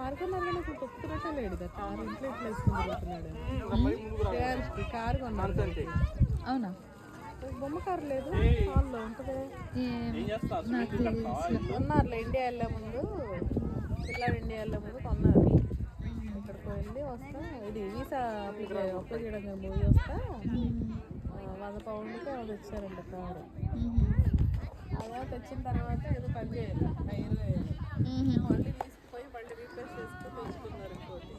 Car కొన్నారు కానీ ఇప్పుడు తొక్కుతున్నట్టే లేడు కదా, కారు ఇంట్లో ఇట్లా వేసుకుంటున్నాడు. కారు కొన్నారు. అవునా? బొమ్మ కారు లేదు హాల్లో ఉంటుంది. కొన్నారులే, ఇండియా వెళ్ళే ముందు, పిల్లాడు ఇండియా వెళ్ళే ముందు కొన్నారు. ఇక్కడికి వెళ్ళి వస్తా, ఇది వీసా అప్లై చేయడం పోయి వస్తా, 100 పౌండ్కి అది తెచ్చారంట కారు. అదే తెచ్చిన తర్వాత ఏదో పని చేయాలి, టైర్ వేయాలి, మళ్ళీ తీసుకుపోయి మళ్ళీ రీప్లేస్ చేసుకుని తెచ్చుకున్నారు ఇంకోటి.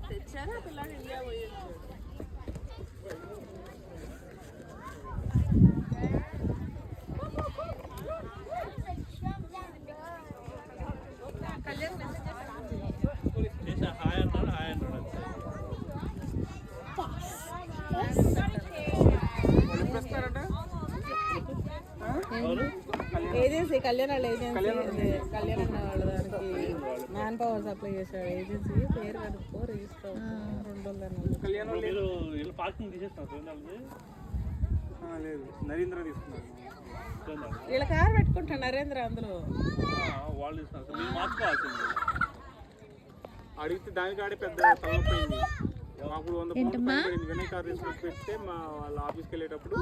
తెచ్చారు, ఆ పిల్లాడు ఇండియా పోయి వచ్చాడు. ఏజెన్సీ కళ్యాణ్ వాళ్ళ ఏజెన్సీ, కళ్యాణ్ వాళ్ళ దానికి మ్యాన్ పవర్ సప్లై చేశాడు ఏజెన్సీ. పేరు కనుక్కో, రిజిస్టర్ అవుతుంది. 200 నరేంద్ర తీసుకున్నారు. వీళ్ళ కారు పెట్టుకుంటాడు నరేంద్ర అందులో. వాళ్ళు అడిగితే దానికాడే పెద్ద తలపోయింది. అప్పుడు 100 పౌండ్లు వినయ్ కార్ తీసుకొచ్చి పెడితే మా వాళ్ళ ఆఫీస్కి వెళ్ళేటప్పుడు